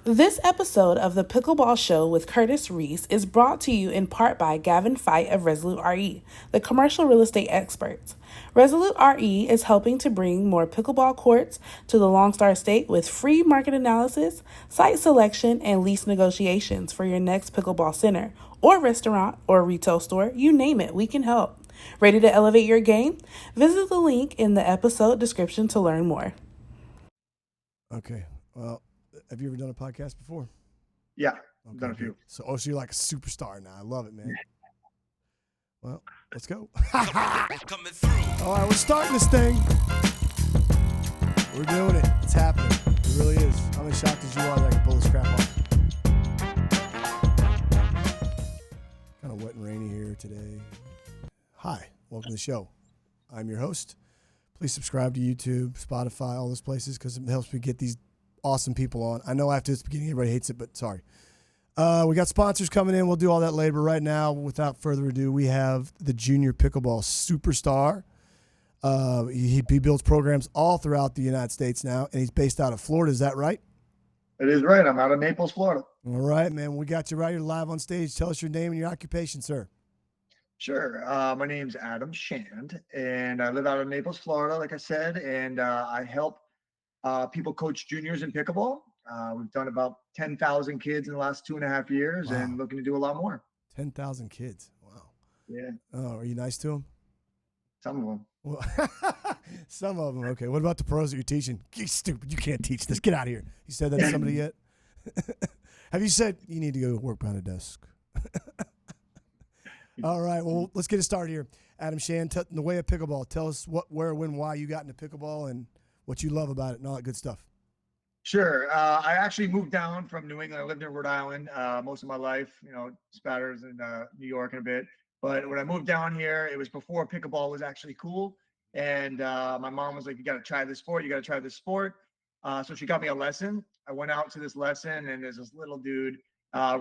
This episode of the Pickleball Show with Curtis Reese is brought to you in part by Gavin Fight of Resolute RE, the commercial real estate experts. Resolute RE is helping to bring more pickleball courts to the Lone Star State with free market analysis, site selection, and lease negotiations for your next pickleball center or restaurant or retail store. You name it, we can help. Ready to elevate your game? Visit the link in the episode description to learn more. Okay. Well, have you ever done a podcast before? Yeah, I've done a few. So you're like a superstar now. I love it, man. Well, let's go. Coming through. All right, we're starting this thing. We're doing it. It's happening. It really is. I'm as shocked as you are that I can pull this crap off. Kind of wet and rainy here today. Hi, welcome to the show. I'm your host. Please subscribe to YouTube, Spotify, all those places because it helps me get these awesome people on. I know after this beginning, everybody hates it, but sorry. We got sponsors coming in. We'll do all that later. But right now, without further ado, we have the junior pickleball superstar. He builds programs all throughout the United States now, and he's based out of Florida. Is that right? It is right. I'm out of Naples, Florida. All right, man. We got you right here live on stage. Tell us your name and your occupation, sir. Sure. My name's Addam Shand, and I live out of Naples, Florida, like I said, and I help people coach juniors in pickleball. We've done about 10,000 kids in the last 2.5 years. Wow. And looking to do a lot more. 10,000 kids. Wow. Yeah. Oh, are you nice to them? Some of them. Well, some of them. Okay. What about the pros that you're teaching? You stupid. You can't teach this. Get out of here. You said that to somebody yet? Have you said you need to go work behind a desk? All right. Well, let's get it started here. Addam Shand, in the way of pickleball, tell us what, where, when, why you got into pickleball and what you love about it and all that good stuff. Sure. I actually moved down from New England. I lived in Rhode Island most of my life, spatters in New York and a bit. But when I moved down here, it was before pickleball was actually cool. And my mom was like, you got to try this sport. You got to try this sport. So she got me a lesson. I went out to this lesson, and there's this little dude,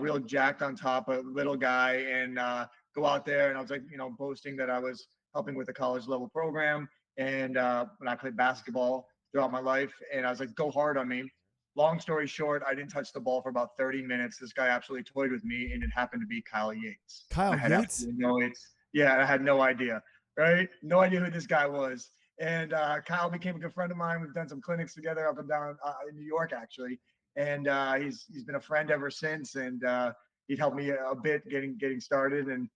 real jacked on top, a little guy, and go out there. And I was like, boasting that I was helping with a college level program. And when I played basketball throughout my life, and I was like, go hard on me. Long story short, I didn't touch the ball for about 30 minutes. This guy absolutely toyed with me, and it happened to be Kyle Yates. Kyle Yates? I had no idea, right? No idea who this guy was. And Kyle became a good friend of mine. We've done some clinics together up and down in New York, actually. And he's been a friend ever since, and he'd helped me a bit getting started and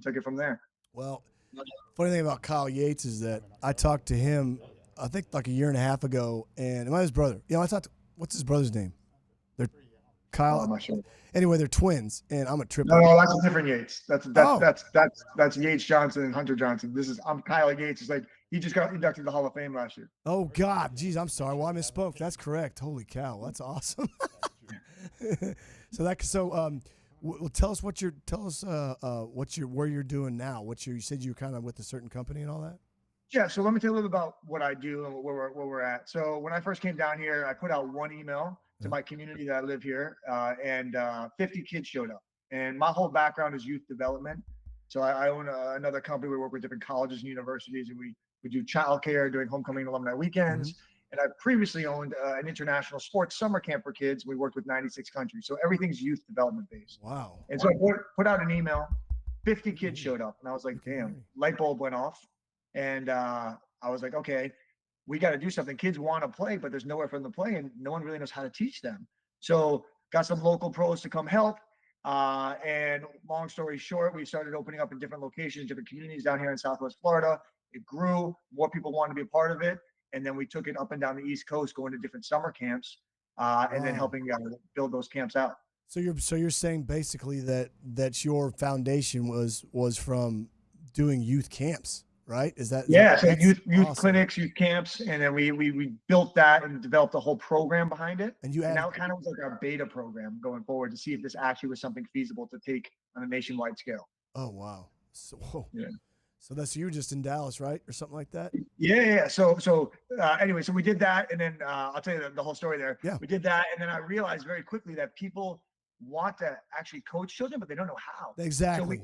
took it from there. Well, funny thing about Kyle Yates is that I talked to him, I think like a year and a half ago, and his brother. What's his brother's name? They're Kyle. I'm not sure. Anyway, they're twins, and I'm a triple. No, that's a different Yates. That's Yates Johnson and Hunter Johnson. I'm Kyle Yates. It's like he just got inducted to the Hall of Fame last year. Oh God, geez, I'm sorry. Well, I misspoke. That's correct. Holy cow, that's awesome. Well, tell us where you're doing now. You said you're kind of with a certain company and all that. Yeah, so let me tell you a little bit about what I do and where we're at. So when I first came down here, I put out one email to my community that I live here, and 50 kids showed up. And my whole background is youth development. So I own another company. We work with different colleges and universities, and we do childcare, doing homecoming alumni weekends. Mm-hmm. And I previously owned an international sports summer camp for kids. We worked with 96 countries. So everything's youth development based. Wow. And so I put out an email, 50 kids showed up. And I was like, damn, light bulb went off. And I was like, okay, we got to do something. Kids want to play, but there's nowhere for them to play, and no one really knows how to teach them. So got some local pros to come help. And long story short, we started opening up in different locations, different communities down here in Southwest Florida. It grew. More people wanted to be a part of it. And then we took it up and down the East Coast, going to different summer camps, and then helping build those camps out. So you're saying basically that your foundation was from doing youth camps. Right? So youth awesome. Clinics, youth camps, and then we built that and developed a whole program behind it. And now it kind of was like our beta program going forward to see if this actually was something feasible to take on a nationwide scale. Oh wow! So you were just in Dallas, right, or something like that? Yeah. So anyway, so we did that, and then I'll tell you the whole story there. Yeah. We did that, and then I realized very quickly that people want to actually coach children, but they don't know how. Exactly.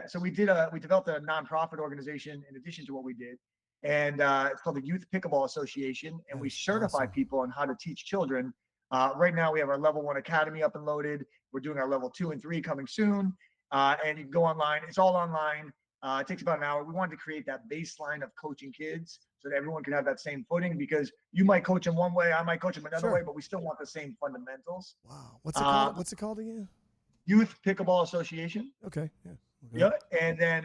So we developed a nonprofit organization in addition to what we did, and it's called the Youth Pickleball Association, and we certify people on how to teach children Right now, we have our level 1 academy up and loaded. We're doing our level 2 and 3 coming soon. And you can go online. It's all online. It takes about an hour. We wanted to create that baseline of coaching kids so that everyone can have that same footing, because you might coach them one way, I might coach them another way, but we still want the same fundamentals. Wow. What's it called? What's it called again? Youth Pickleball Association. Okay. Yeah. Okay. Yeah. And then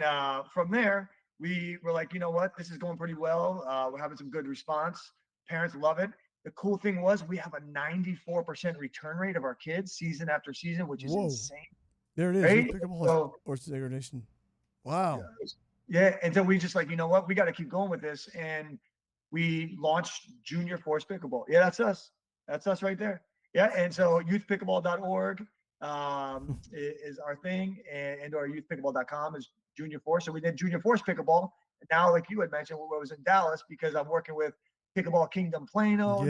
from there, we were like, you know what? This is going pretty well. We're having some good response. Parents love it. The cool thing was we have a 94% return rate of our kids season after season, which is insane. There it is. Right? Pickleball or segregation. Wow. Yeah. And so we just like, you know what? We got to keep going with this. And we launched Junior Force Pickleball. Yeah, that's us. That's us right there. Yeah. And so youthpickleball.org is our thing, and our youthpickleball.com is Junior Force. So we did Junior Force Pickleball. And now, like you had mentioned, when I was in Dallas, because I'm working with Pickleball Kingdom Plano,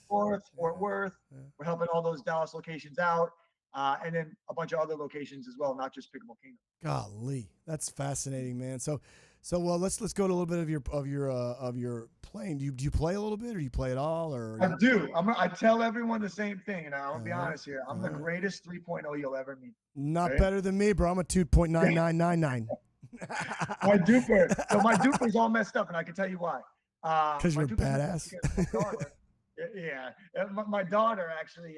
Fort Worth. We're helping all those Dallas locations out. And then a bunch of other locations as well, not just Pickleball Kingdom. Golly, that's fascinating, man. So well, let's go to a little bit of your playing. Do you play a little bit, or do you play at all? Or I do. I tell everyone the same thing, and I'll be honest here. I'm the greatest 3.0 you'll ever meet. Not better than me, bro. I'm a 2.9999. My duper's all messed up, and I can tell you why. Because you're badass. My daughter actually,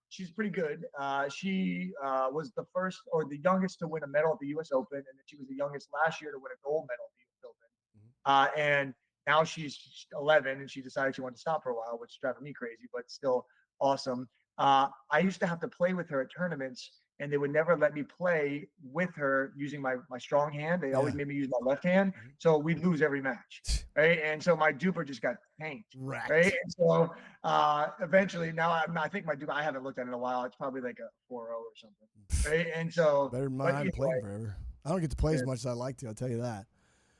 she's pretty good. She was the first or the youngest to win a medal at the U.S. Open, and then she was the youngest last year to win a gold medal at the U.S. Open. And now she's 11, and she decided she wanted to stop for a while, which is driving me crazy, but still awesome. I used to have to play with her at tournaments, and they would never let me play with her using my strong hand. They always made me use my left hand. So we'd lose every match. Right. And so my duper just got tanked. Right. And so eventually now I think my duper, I haven't looked at it in a while. It's probably like a 4.0 or something. Right. And so better than mine. I've played forever. I don't get to play as much as I like to, I'll tell you that.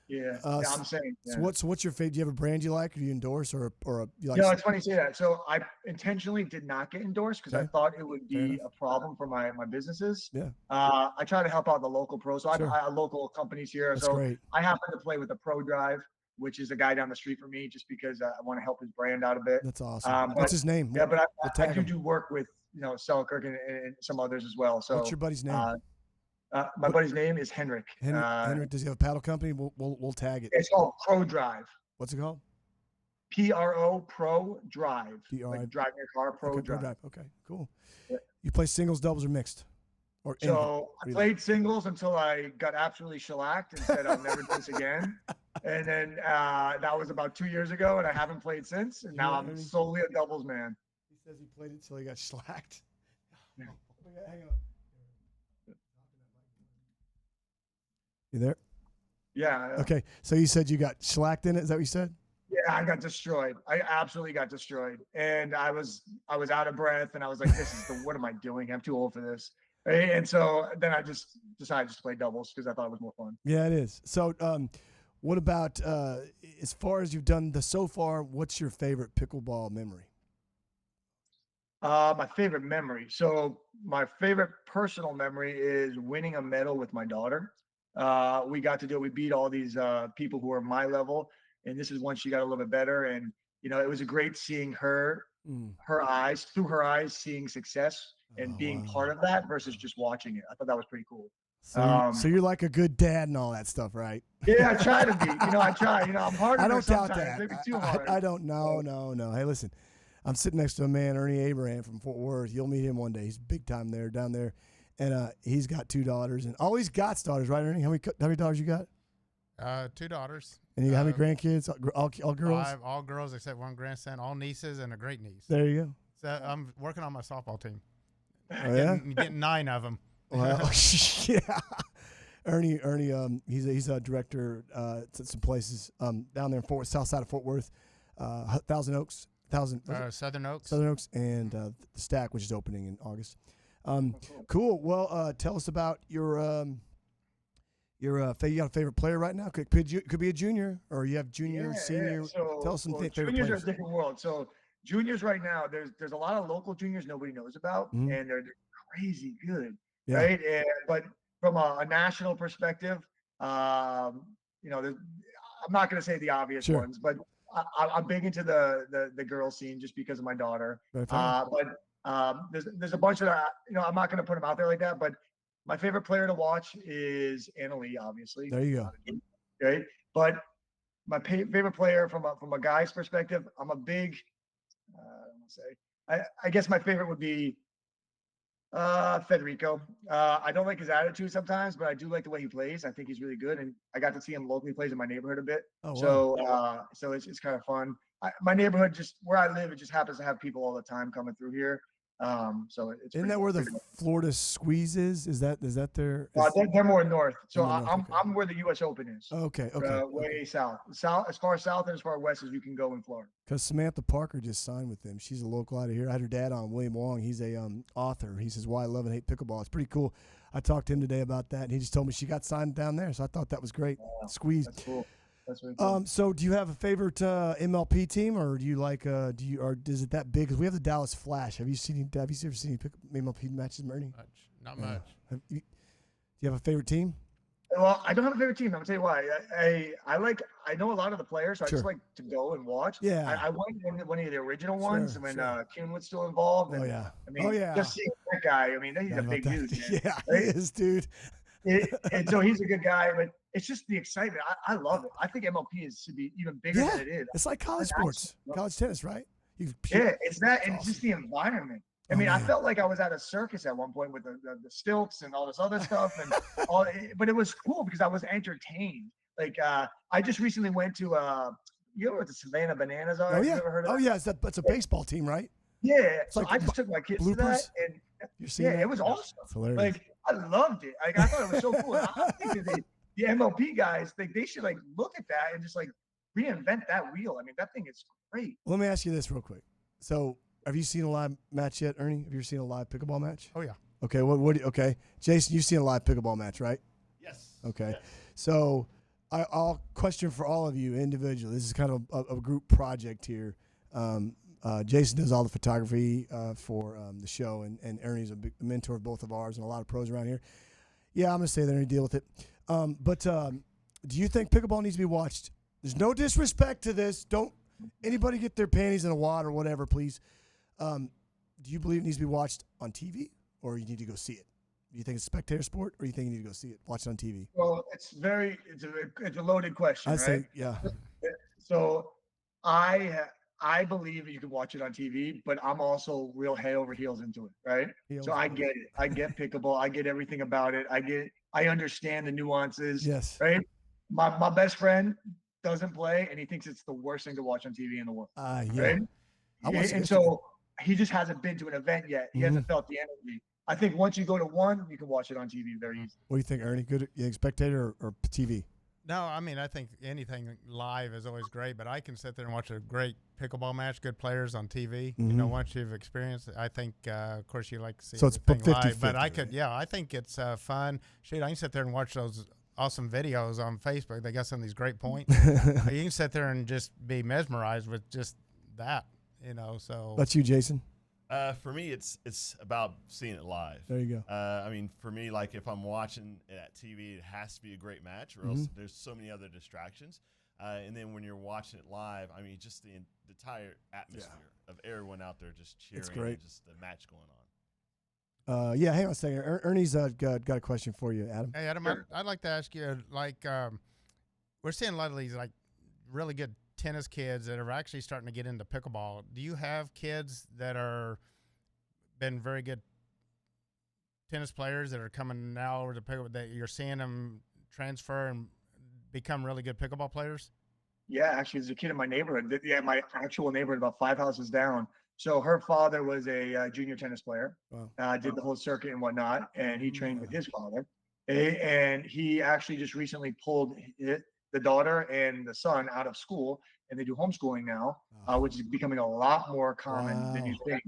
Yeah, I'm saying. Yeah. So what's your favorite? Do you have a brand you like, or do you endorse, or you like? No, it's funny you say that. So I intentionally did not get endorsed because I thought it would be a problem for my businesses. Yeah. I try to help out the local pros. So I have local companies here. That's so great. I happen to play with the Pro Drive, which is a guy down the street from me, just because I want to help his brand out a bit. That's awesome. What's his name? Yeah, but I do work with Selkirk and some others as well. So what's your buddy's name? My buddy's name is Henrik. Henrik, does he have a paddle company? We'll tag it. It's called Pro Drive. What's it called? PRO Pro Drive. Like driving your car, Pro Drive. Okay, cool. Yeah. You play singles, doubles, or mixed? So I played singles until I got absolutely shellacked and said I'll never do this again. And then that was about 2 years ago, and I haven't played since. And now I'm solely a doubles man. He says he played it until he got shellacked. Yeah. Hang on. You there? Yeah. Okay. So you said you got shellacked in it. Is that what you said? Yeah, I got destroyed. I absolutely got destroyed. And I was out of breath, and I was like, what am I doing? I'm too old for this. Right? And so then I just decided to play doubles because I thought it was more fun. Yeah, it is. So what about as far as you've done so far, what's your favorite pickleball memory? My favorite memory. So my favorite personal memory is winning a medal with my daughter. We got to do it. We beat all these people who are my level, and this is when she got a little bit better. And it was great seeing her eyes, seeing success and being part of that versus just watching it. I thought that was pretty cool. So you're like a good dad and all that stuff, right? Yeah, I try to be. I try. I'm hard. I don't doubt that. Maybe too hard. I don't. No. Hey, listen. I'm sitting next to a man, Ernie Abraham from Fort Worth. You'll meet him one day. He's big time down there. And he's got 2 daughters, and always got daughters, right, Ernie? How many daughters you got? 2 daughters. And you got how many grandkids? All girls? 5, all girls except 1 grandson, all nieces, and a great niece. There you go. So I'm working on my softball team. Oh, yeah? Getting 9 of them. Well, yeah. Ernie, he's a director at some places down there in south side of Fort Worth, Southern Oaks. Southern Oaks, and the Stack, which is opening in August. Cool. Well, tell us about your you got a favorite player right now? Could be a junior, or you have junior, senior. So, tell us some favorite juniors players. are a different world. So juniors right now, there's a lot of local juniors nobody knows about, and they're crazy good, right? But from a national perspective, I'm not going to say the obvious ones, but I'm big into the girl scene just because of my daughter. Very fair. There's a bunch of I'm not going to put them out there like that, but my favorite player to watch is Anna Lee, obviously. There you go. Right, but my favorite player from a guy's perspective, I'm a big. I guess my favorite would be Federico. I don't like his attitude sometimes, but I do like the way he plays. I think he's really good, and I got to see him locally. He plays in my neighborhood a bit, Oh, wow. So it's kind of fun. My neighborhood, just where I live, it just happens to have people all the time coming through here. So it's Isn't that where the Florida Squeeze is? Is that their? They're more north. So More north, I'm okay. I'm where the U.S. Open is. Okay. Way south, as far south and as far west as you can go in Florida. Because Samantha Parker just signed with them. She's a local out of here. I had her dad on, William Wong. He's a author. He says why I love and hate pickleball. It's pretty cool. I talked to him today about that, and he just told me she got signed down there. So I thought that was great. Wow. Squeeze. That's cool. That's really cool. So do you have a favorite MLP team, or do you like or is it that big? Because we have the Dallas Flash. Have you ever seen any MLP matches, Ernie? Not much. Do you have a favorite team? Well, I don't have a favorite team. I'm gonna tell you why. I know a lot of a lot of the players, so Sure. I just like to go and watch. Yeah. I went one of the original ones when sure. Kim was still involved. And, Oh yeah. I mean, just seeing that guy. I mean, he's a big dude. Man. Yeah, he is, dude. And so he's a good guy, but it's just the excitement. I love it. I think MLP should be even bigger than it is. It's like college sports, college tennis, right? It's that, and it's just the environment. I mean, I man. felt like I was at a circus at one point with the stilts and all this other stuff, and but it was cool because I was entertained. Like I just recently went to you know what the Savannah Bananas are? Oh You yeah. ever heard of Oh that? yeah. That's a baseball team, right? Yeah. So like I just took my kids to that, bloopers? and You're seeing that? it was awesome. It's hilarious. Like I loved it. Like I thought it was so cool. I think that the MLP guys, they should like look at that and just like reinvent that wheel. I mean, that thing is great. Let me ask you this real quick. So, have you seen a live match yet, Ernie? Have you ever seen a live pickleball match? Oh yeah. Okay. Okay, Jason, you've seen a live pickleball match, right? Yes. Okay. Yes. So, I'll question for all of you individually. This is kind of a group project here. Jason does all the photography for the show, and Ernie's a big mentor of both of ours and a lot of pros around here. Yeah, I'm going to stay there and deal with it. But do you think pickleball needs to be watched? There's no disrespect to this. Don't anybody get their panties in a wad or whatever, please. Do you believe it needs to be watched on TV, or you need to go see it? Do you think it's a spectator sport, or you think you need to go see it, watch it on TV? Well, it's a loaded question, I right? say, yeah. So I believe you can watch it on TV, but I'm also real head over heels into it, right? So I get it. I get pickleball. I get everything about it. I understand the nuances. Yes. Right. My best friend doesn't play, and he thinks it's the worst thing to watch on TV in the world. Yeah. Right. And so he just hasn't been to an event yet. He hasn't felt the energy. I think once you go to one, you can watch it on TV very easily. What do you think, Ernie? Good, spectator or TV? No, I mean I think anything live is always great, but I can sit there and watch a great pickleball match, good players on TV. You know, once you've experienced it, I think, of course, you like to see So it's everything 50-50, live. But I could, right? yeah, I think it's fun. Shoot, I can sit there and watch those awesome videos on Facebook. They got some of these great points. You can sit there and just be mesmerized with just that, you know. So That's you, Jason. For me, it's about seeing it live. There you go. I mean, for me, like if I'm watching it at TV, it has to be a great match, or else there's so many other distractions. And then when you're watching it live, I mean, just the entire atmosphere of everyone out there just cheering, great. and just the match going on. Yeah, hang on a second. Ernie's got a question for you, Adam. hey, Adam, I'd like to ask you, like, we're seeing a lot of these like really good tennis kids that are actually starting to get into pickleball. Do you have kids that are been very good tennis players that are coming now over to pickleball that you're seeing them transfer and become really good pickleball players? Yeah, actually, there's a kid in my neighborhood. Yeah, my actual neighborhood, about 5 houses down. So her father was a junior tennis player. Wow. Did the whole circuit and whatnot, and he trained with his father. And he actually just recently pulled the daughter and the son out of school, and they do homeschooling now, which is becoming a lot more common than you think,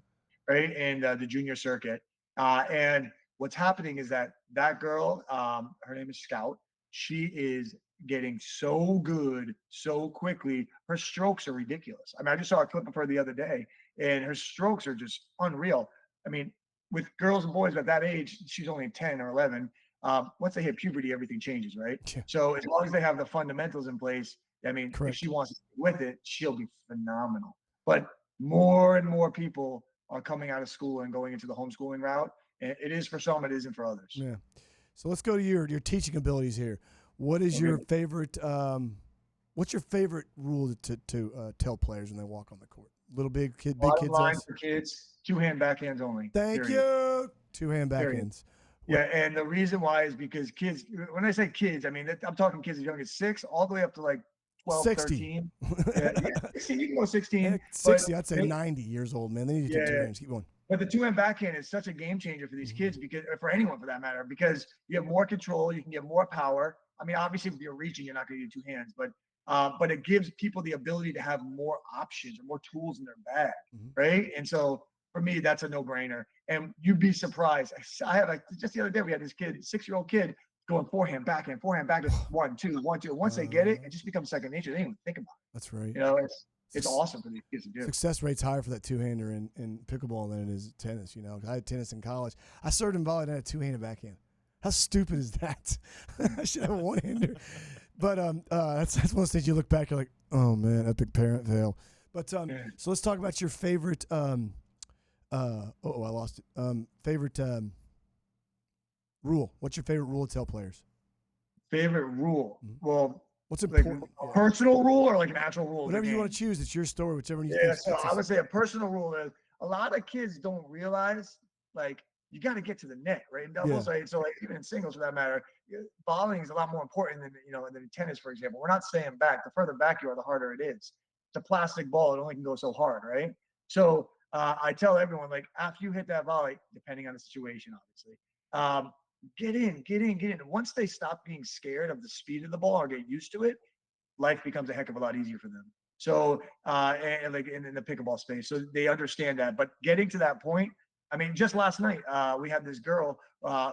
right? And the junior circuit. And what's happening is that girl, her name is Scout. She is getting so good so quickly. Her strokes are ridiculous. I mean, I just saw a clip of her the other day, and her strokes are just unreal. I mean, with girls and boys at that age, she's only 10 or 11. Once they hit puberty, everything changes, right? Yeah. So as long as they have the fundamentals in place, I mean, if Correct. she wants to stick with it, she'll be phenomenal. But more and more people are coming out of school and going into the homeschooling route. And it is for some, it isn't for others. Yeah. So let's go to your teaching abilities here. What is your favorite? What's your favorite rule to tell players when they walk on the court? Little big kid, big Bottom kids. line for kids, 2-hand backhands only. Thank you. 2-hand backhands. Yeah, and the reason why is because kids, when I say kids, I mean, I'm talking kids as young as 6 all the way up to like 12, 60. 13. Yeah, 16, you can go 16. Heck, 60, but I'd say 90 years old, man. They need to take 2 hands. Keep going. But the 2-hand backhand is such a game changer for these kids, because for anyone for that matter, because you have more control, you can get more power. I mean, obviously if you're reaching, you're not going to do 2 hands, but it gives people the ability to have more options or more tools in their bag, right? And so for me, that's a no-brainer. And you'd be surprised. I have just the other day, we had this kid, 6-year-old kid, going 4-hand backhand, 1, 2, 1, 2. Once they get it, it just becomes second nature. They don't even think about it. That's right. You know, it's awesome for these kids to do. Success rate's higher for that 2-hander in pickleball than it is tennis. You know, I had tennis in college. I served in volley and I had a 2-handed backhand. How stupid is that? I should have a 1-hander. But that's one of those things you look back, you're like, oh man, epic parent fail. But so let's talk about your favorite. I lost it. Favorite rule. What's your favorite rule to tell players? Favorite rule. Well, what's important? Like a personal rule or like an actual rule? Whatever you want to choose. It's your story. Whichever one you think. So I would say a personal rule is a lot of kids don't realize, like, you got to get to the net, right? In doubles, right? So like even in singles for that matter, volleying is a lot more important than tennis, for example. We're not staying back. The further back you are, the harder it is. It's a plastic ball. It only can go so hard, right? So I tell everyone, like, after you hit that volley, depending on the situation, obviously, get in. Once they stop being scared of the speed of the ball or get used to it, life becomes a heck of a lot easier for them. So, and like in the pickleball space, so they understand that. But getting to that point, I mean, just last night, we had this girl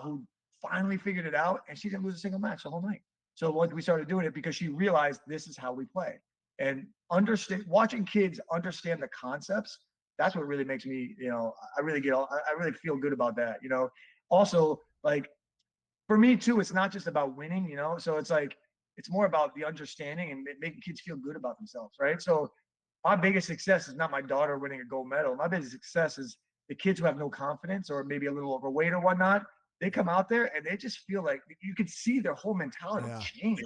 who finally figured it out, and she didn't lose a single match the whole night. So once we started doing it, because she realized this is how we play, and watching kids understand the concepts, that's what really makes me, I really feel good about that. Also, like, for me too, it's not just about winning, so it's like, it's more about the understanding and making kids feel good about themselves, right? So my biggest success is not my daughter winning a gold medal. My biggest success is the kids who have no confidence or maybe a little overweight or whatnot. They come out there and they just feel like you can see their whole mentality change,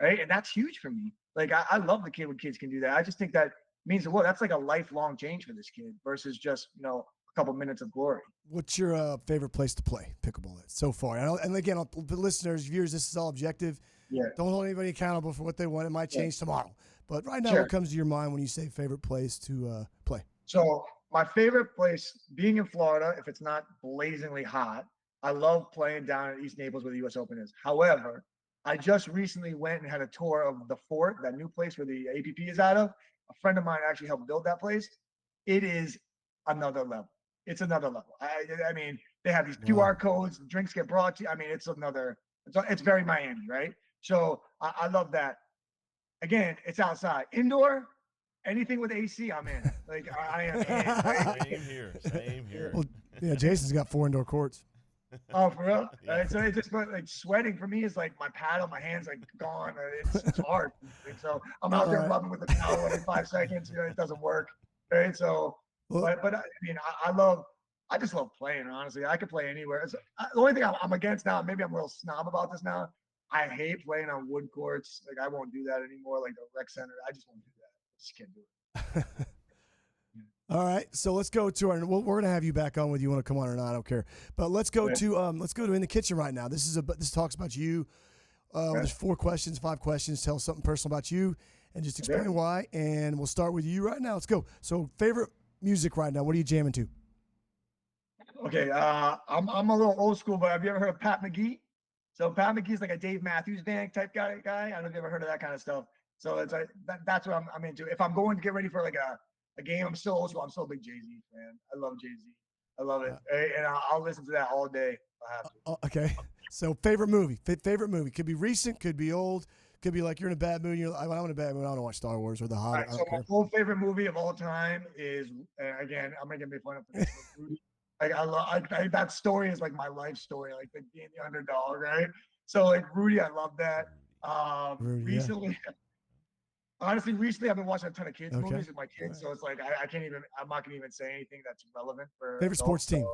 right? And that's huge for me. Like, I love the kid when kids can do that. I just think that means the world. That's like a lifelong change for this kid versus just, a couple minutes of glory. What's your favorite place to play pickleball at so far? And again, the listeners, viewers, this is all objective. Yeah. Don't hold anybody accountable for what they want. It might change tomorrow. But right now, what comes to your mind when you say favorite place to play? So my favorite place, being in Florida, if it's not blazingly hot, I love playing down at East Naples where the U.S. Open is. However, I just recently went and had a tour of the Fort, that new place where the APP is out of. A friend of mine actually helped build that place. It is another level. It's another level. I mean, they have these QR codes, drinks get brought to you. I mean, it's very Miami, right? So I love that. Again, it's outside. Indoor, anything with AC, I'm in. Like, I am in. Same here. Well, yeah, Jason's got 4 indoor courts. Oh, for real? Yeah. So it's just like sweating for me is like my paddle, my hands like gone. It's hard. So I'm out there rubbing with the paddle every 5 seconds. It doesn't work. Right? So, but I mean, I just love playing. Honestly, I could play anywhere. The only thing I'm against now, maybe I'm a little snob about this now. I hate playing on wood courts. Like, I won't do that anymore. Like the rec center, I just won't do that. I just can't do it. All right, so let's go to our. We're gonna have you back on whether you want to come on or not. I don't care. But let's go to in the kitchen right now. This talks about you. There's 4 questions, 5 questions. Tell us something personal about you, and just explain why. And we'll start with you right now. Let's go. So, favorite music right now? What are you jamming to? Okay, I'm a little old school, but have you ever heard of Pat McGee? So Pat McGee's like a Dave Matthews Band type guy. I don't know if you ever heard of that kind of stuff. So it's like that's what I'm into. If I'm going to get ready for like a game, I'm still old school. I'm still a big Jay-Z fan. I love Jay-Z. I love it, and I'll listen to that all day if I have to. Okay. So favorite movie could be recent, could be old, could be like you're in a bad mood. I'm in a bad mood. I don't watch Star Wars or The Hobbit. Right, so my whole favorite movie of all time is, again, I'm gonna get made fun of this. Like, that story is like my life story, like being the underdog, right? So like Rudy, I love that. Recently, Honestly, recently I've been watching a ton of kids Okay. movies with my kids, Right. so it's like I'm not gonna even say anything that's relevant for Favorite sports team?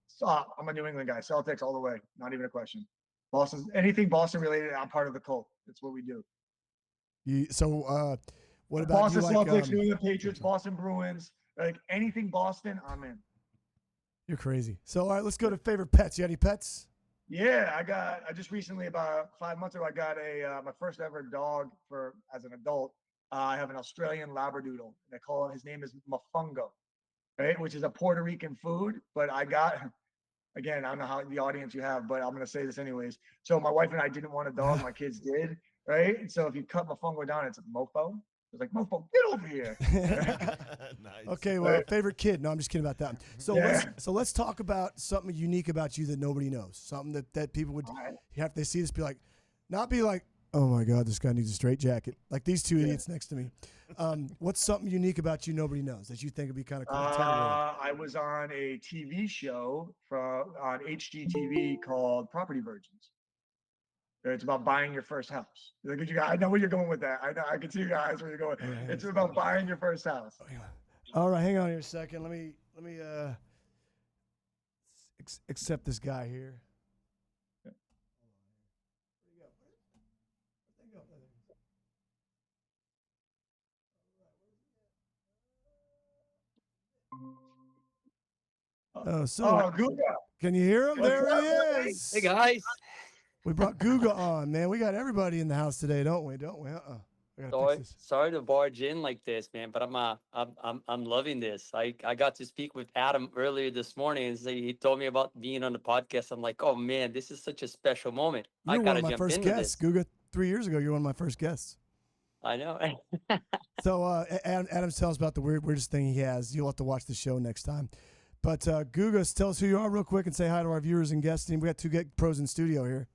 So, I'm a New England guy. Celtics all the way, not even a question. Anything Boston related, I'm part of the cult. That's what we do. What about Boston you? Like Celtics, New England Patriots, Boston Bruins, like anything Boston, I'm in. You're crazy. So all right, let's go to favorite pets. You got any pets? Yeah, I just recently, about 5 months ago, I got my first ever dog as an adult. I have an Australian Labradoodle. His name is Mofongo, right? Which is a Puerto Rican food. But again, I don't know how the audience you have, but I'm going to say this anyways. So my wife and I didn't want a dog. My kids did, right? And so if you cut Mofongo down, it's a mofo. It's like, Mofo, get over here. Nice. Okay, well, favorite kid. No, I'm just kidding about that. So Yeah. let's talk about something unique about you that nobody knows. Something that people would have they see this not be like, oh my God, this guy needs a straight jacket. Like these two idiots next to me. What's something unique about you nobody knows that you think would be kind of cool to tell the world? I was on a TV show on HGTV called Property Virgins. It's about buying your first house. I know where you're going with that. I know. I can see you guys where you're going. Right. It's about buying your first house. All right, hang on here a second. Let me accept this guy here. Guga. Can you hear him? There he is. Hey guys. We brought Guga on, man. We got everybody in the house today, don't we? I gotta fix this. Sorry to barge in like this, man, but I'm loving this. I got to speak with Adam earlier this morning, and he told me about being on the podcast. I'm like, oh man, this is such a special moment. You were I gotta one of my jump first into guests, this. Guga. 3 years ago, you were one of my first guests. I know. So Adam's telling us about the weirdest thing he has. You'll have to watch the show next time. But Guga, tell us who you are real quick and say hi to our viewers and guests. And we got two pros in studio here.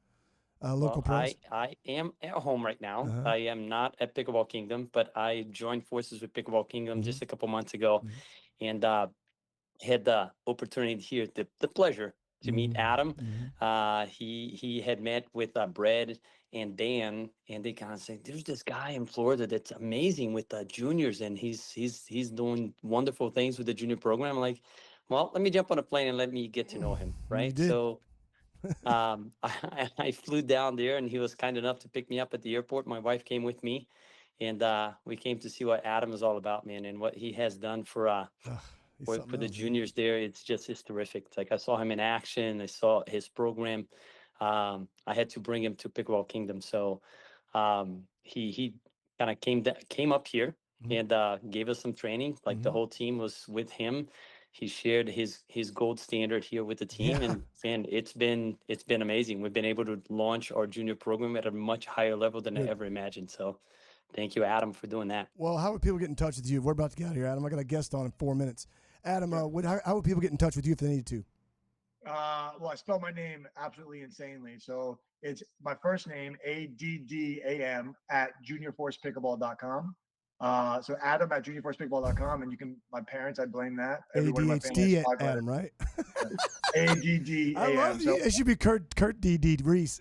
Local pros. I am at home right now. Uh-huh. I am not at Pickleball Kingdom, but I joined forces with Pickleball Kingdom just a couple months ago, and had the opportunity here, the pleasure to meet Adam. He had met with Brad and Dan, and they kind of say, "There's this guy in Florida that's amazing with the juniors, and he's doing wonderful things with the junior program." I'm like, well, let me jump on a plane and let me get to know him, right? did. So I flew down there, and he was kind enough to pick me up at the airport. My wife came with me, and we came to see what Adam is all about, man, and what he has done for the juniors there. It's terrific. It's like I saw him in action. I saw his program. I had to bring him to Pickleball Kingdom, so he kind of came up here and gave us some training. Like the whole team was with him. He shared his gold standard here with the team, and it's been amazing. We've been able to launch our junior program at a much higher level than I ever imagined. So, thank you, Adam, for doing that. Well, how would people get in touch with you? We're about to get out of here, Adam. I got a guest on in 4 minutes. Adam, how would people get in touch with you if they needed to? Well, I spell my name absolutely insanely. So it's my first name, Addam, at juniorforcepickleball.com. So Adam at juniorforcepickleball.com, and my parents, I blame that. ADHD Adam, right? ADDAM. I love you. It should be Kurt D. Reese.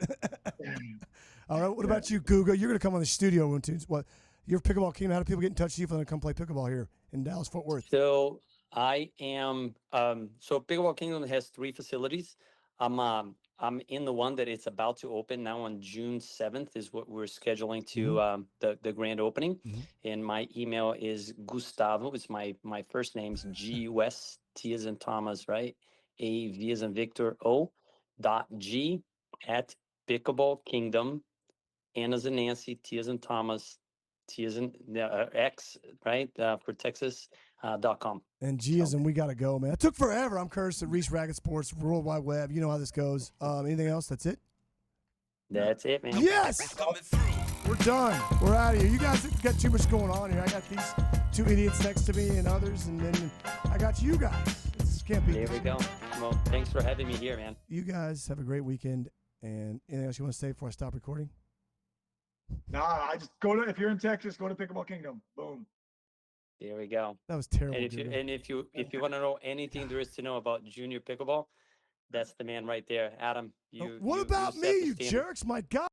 All right. What about you, Guga? You're going to come on the studio one too. What? You're Pickleball King. How do people get in touch with you if they want to come play pickleball here in Dallas, Fort Worth? So I am. So Pickleball Kingdom has 3 facilities. I'm in the one that it's about to open now on June 7th is what we're scheduling to the grand opening. And my email is Gustavo. It's my first name's GUS, T as in Thomas, right? A V as in Victor O.G at Pickleball Kingdom, N as in Nancy, T as in Thomas, T as in X, right? For Texas.com. And G as in we got to go, man. It took forever. I'm Curtis at Reese Racket Sports, World Wide Web. You know how this goes. Anything else? That's it? That's it, man. Yes! Coming through. We're done. We're out of here. You guys have got too much going on here. I got these 2 idiots next to me and others, and then I got you guys. This can't be. There we go. Well, thanks for having me here, man. You guys have a great weekend. And anything else you want to say before I stop recording? Nah, I just if you're in Texas, go to Pickleball Kingdom. Boom. There we go. That was terrible. And if you want to know anything there is to know about junior pickleball, that's the man right there, Adam. What about me, you jerks? My God.